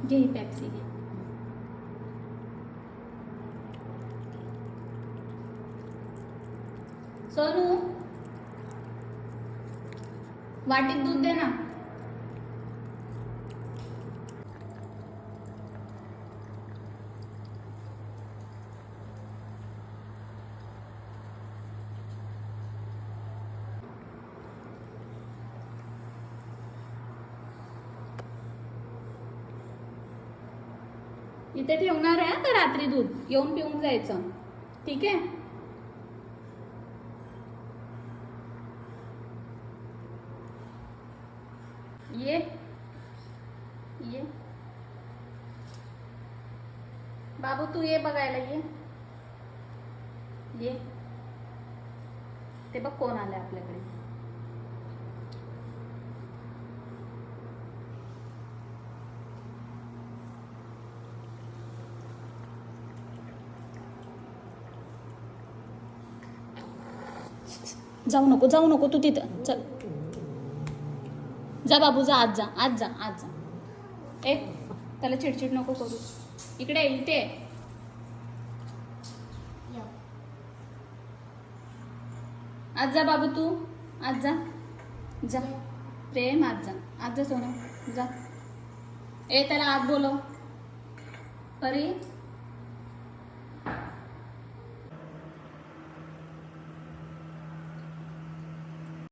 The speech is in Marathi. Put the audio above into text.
घे ही पेप्सी घे. सोनू वाटीत दूध दे ना. इथे ठेवणार आहे तर रात्री दूध येऊन पिऊन जायचं. ठीक आहे. ये ये बाबू तू ये बघायला ये. ते बघ कोण आलंय आपल्याकडे. जाऊ नको तू तिथं चल. जा बाबू जा आज जा. ए त्याला चिडचिड नको करू. इथे आज जा बाबू तू. आज जा प्रेम आज जा सोनू जा. ए त्याला आत बोलव. परी